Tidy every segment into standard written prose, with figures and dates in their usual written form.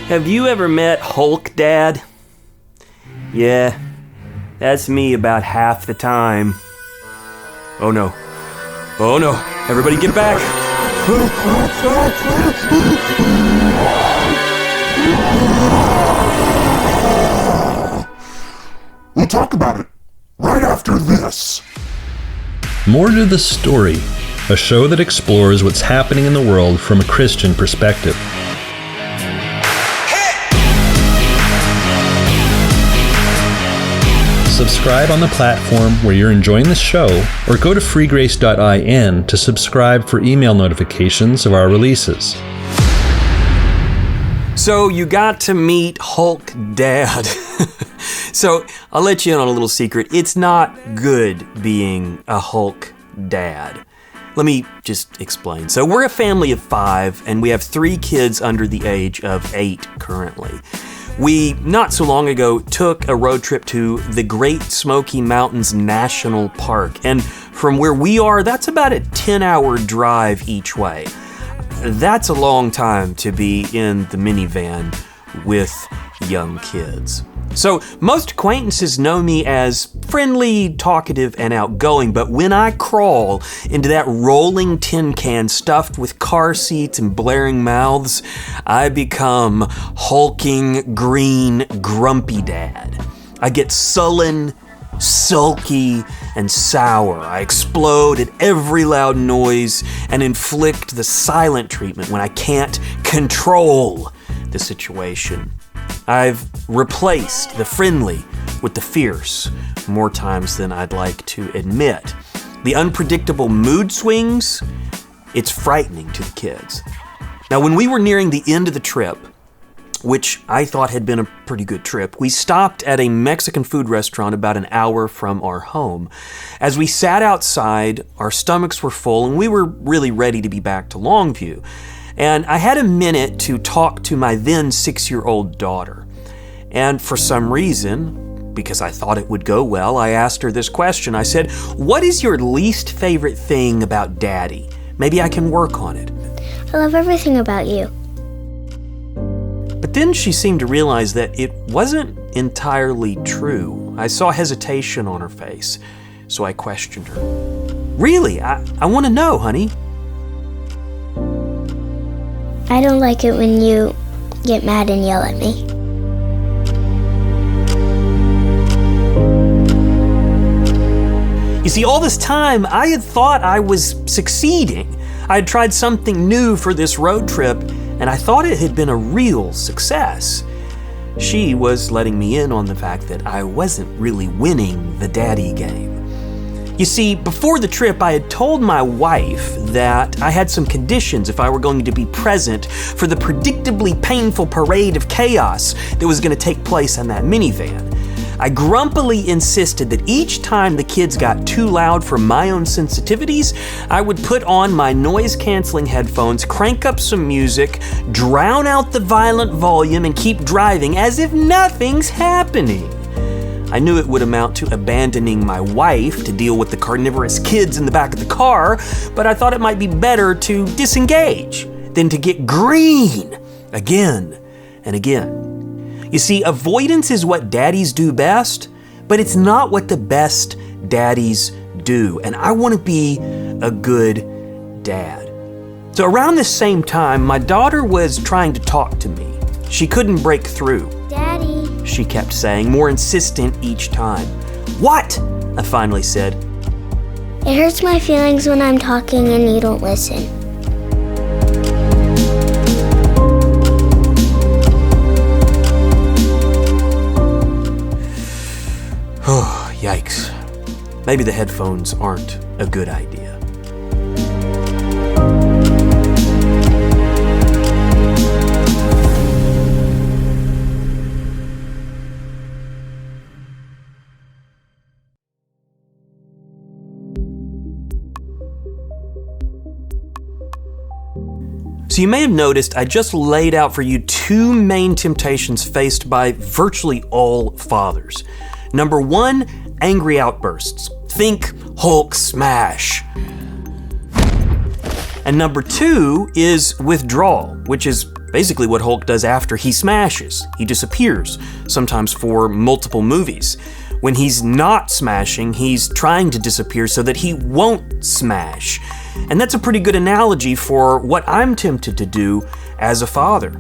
Have you ever met Hulk Dad? Yeah, that's me about half the time. Oh no. Oh no. Everybody get back. We'll talk about it right after this. More to the Story, a show that explores what's happening in the world from a Christian perspective. Subscribe on the platform where you're enjoying the show, or go to freegrace.in to subscribe for email notifications of our releases. So you got to meet Hulk Dad. So I'll let you in on a little secret. It's not good being a Hulk Dad. Let me just explain. So we're a family of 5, and we have 3 kids under the age of 8 currently. We, not so long ago, took a road trip to the Great Smoky Mountains National Park. And from where we are, that's about a 10-hour drive each way. That's a long time to be in the minivan with young kids. So most acquaintances know me as friendly, talkative, and outgoing, but when I crawl into that rolling tin can stuffed with car seats and blaring mouths, I become hulking, green, grumpy dad. I get sullen, sulky, and sour. I explode at every loud noise and inflict the silent treatment when I can't control the situation. I've replaced the friendly with the fierce more times than I'd like to admit. The unpredictable mood swings, it's frightening to the kids. Now, when we were nearing the end of the trip, which I thought had been a pretty good trip, we stopped at a Mexican food restaurant about an hour from our home. As we sat outside, our stomachs were full and we were really ready to be back to Longview. And I had a minute to talk to my then 6-year-old daughter. And for some reason, because I thought it would go well, I asked her this question. I said, "What is your least favorite thing about Daddy? Maybe I can work on it." I love everything about you. But then she seemed to realize that it wasn't entirely true. I saw hesitation on her face, so I questioned her. "Really? I want to know, honey." I don't like it when you get mad and yell at me. You see, all this time, I had thought I was succeeding. I had tried something new for this road trip, and I thought it had been a real success. She was letting me in on the fact that I wasn't really winning the daddy game. You see, before the trip, I had told my wife that I had some conditions if I were going to be present for the predictably painful parade of chaos that was going to take place in that minivan. I grumpily insisted that each time the kids got too loud for my own sensitivities, I would put on my noise-canceling headphones, crank up some music, drown out the violent volume, and keep driving as if nothing's happening. I knew it would amount to abandoning my wife to deal with the carnivorous kids in the back of the car, but I thought it might be better to disengage than to get green again and again. You see, avoidance is what daddies do best, but it's not what the best daddies do, and I want to be a good dad. So around the same time, my daughter was trying to talk to me. She couldn't break through. Daddy, She kept saying, more insistent each time. "What?" I finally said. it hurts my feelings when I'm talking and you don't listen. Oh, yikes. Maybe the headphones aren't a good idea. So you may have noticed I just laid out for you 2 main temptations faced by virtually all fathers. Number 1, angry outbursts. Think Hulk smash. And number 2 is withdrawal, which is basically what Hulk does after he smashes. He disappears, sometimes for multiple movies. When he's not smashing, he's trying to disappear so that he won't smash. And that's a pretty good analogy for what I'm tempted to do as a father.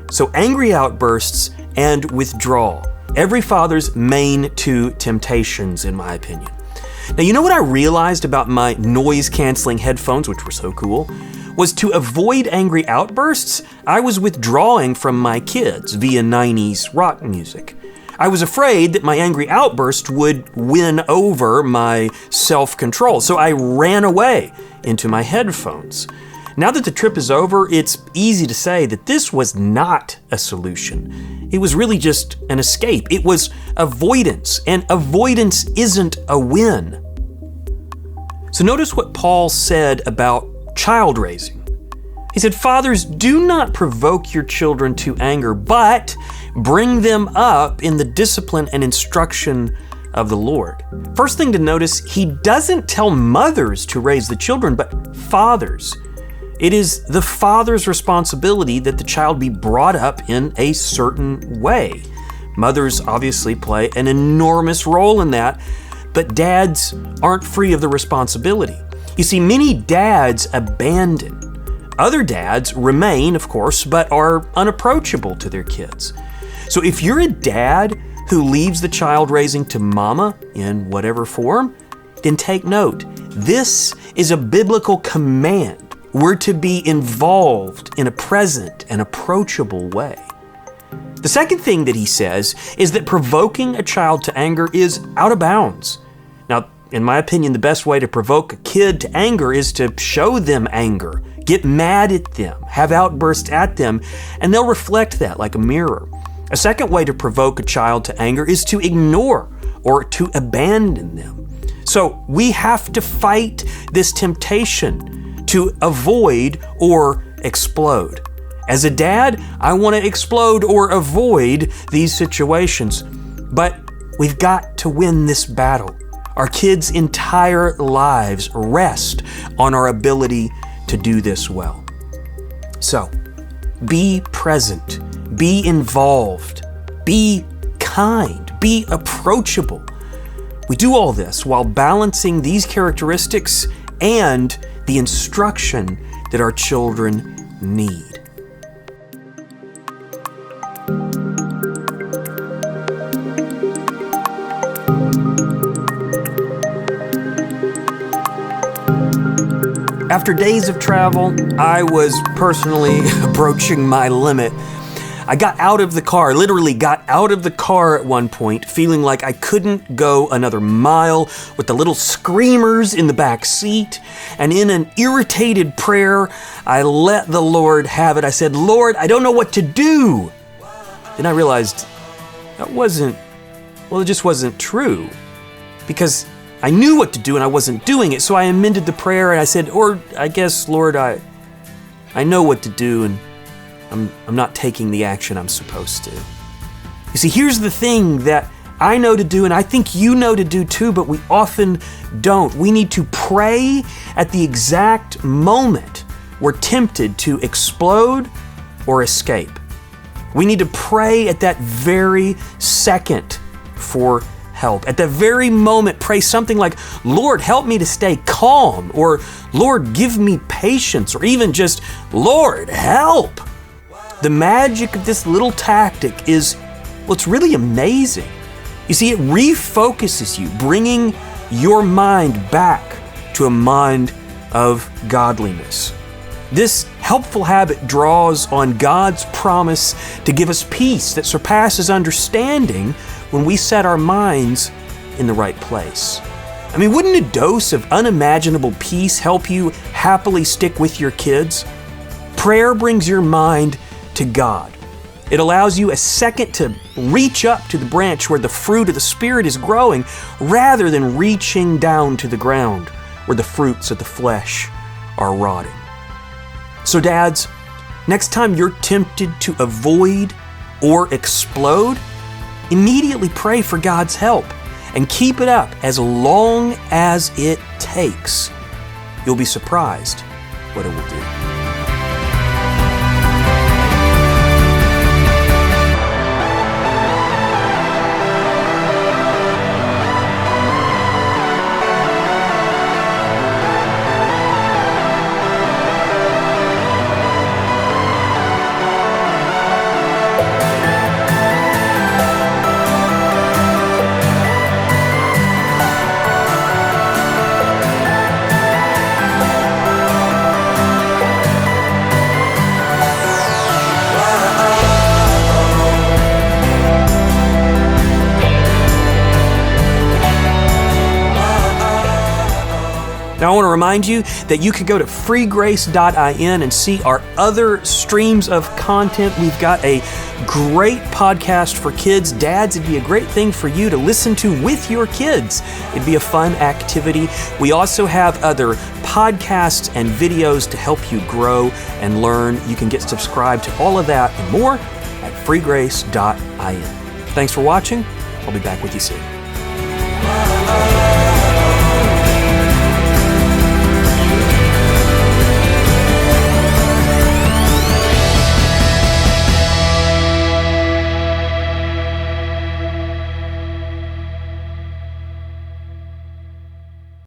So angry outbursts and withdrawal. Every father's main two temptations, in my opinion. Now, you know what I realized about my noise-canceling headphones, which were so cool? Was to avoid angry outbursts, I was withdrawing from my kids via 90s rock music. I was afraid that my angry outburst would win over my self-control, so I ran away into my headphones. Now that the trip is over, it's easy to say that this was not a solution. It was really just an escape. It was avoidance, and avoidance isn't a win. So notice what Paul said about child raising. He said, "Fathers, do not provoke your children to anger, but bring them up in the discipline and instruction of the Lord." First thing to notice, he doesn't tell mothers to raise the children, but fathers. It is the father's responsibility that the child be brought up in a certain way. Mothers obviously play an enormous role in that, but dads aren't free of the responsibility. You see, many dads abandon. Other dads remain, of course, but are unapproachable to their kids. So if you're a dad who leaves the child raising to mama in whatever form, then take note. This is a biblical command. We're to be involved in a present and approachable way. The second thing that he says is that provoking a child to anger is out of bounds. Now, in my opinion, the best way to provoke a kid to anger is to show them anger, get mad at them, have outbursts at them, and they'll reflect that like a mirror. A second way to provoke a child to anger is to ignore or to abandon them. So we have to fight this temptation to avoid or explode. As a dad, I want to explode or avoid these situations, but we've got to win this battle. Our kids' entire lives rest on our ability to do this well. So, be present, be involved, be kind, be approachable. We do all this while balancing these characteristics and the instruction that our children need. After days of travel, I was personally approaching my limit. I got out of the car, literally got out of the car at one point, feeling like I couldn't go another mile with the little screamers in the back seat. And in an irritated prayer, I let the Lord have it. I said, "Lord, I don't know what to do." Then I realized it just wasn't true. Because I knew what to do and I wasn't doing it. So I amended the prayer and I said, "Or I guess, Lord, I know what to do and I'm not taking the action I'm supposed to." You see, here's the thing that I know to do and I think you know to do too, but we often don't. We need to pray at the exact moment we're tempted to explode or escape. We need to pray at that very second for help. At the very moment, pray something like, "Lord, help me to stay calm," or "Lord, give me patience," or even just, "Lord, help." The magic of this little tactic is, well, it's really amazing. You see, it refocuses you, bringing your mind back to a mind of godliness. This helpful habit draws on God's promise to give us peace that surpasses understanding when we set our minds in the right place. I mean, wouldn't a dose of unimaginable peace help you happily stick with your kids? Prayer brings your mind to God. It allows you a second to reach up to the branch where the fruit of the Spirit is growing, rather than reaching down to the ground where the fruits of the flesh are rotting. So dads, next time you're tempted to avoid or explode, immediately pray for God's help and keep it up as long as it takes. You'll be surprised what it will do. Now, I want to remind you that you can go to freegrace.in and see our other streams of content. We've got a great podcast for kids. Dads, it'd be a great thing for you to listen to with your kids. It'd be a fun activity. We also have other podcasts and videos to help you grow and learn. You can get subscribed to all of that and more at freegrace.in. Thanks for watching. I'll be back with you soon.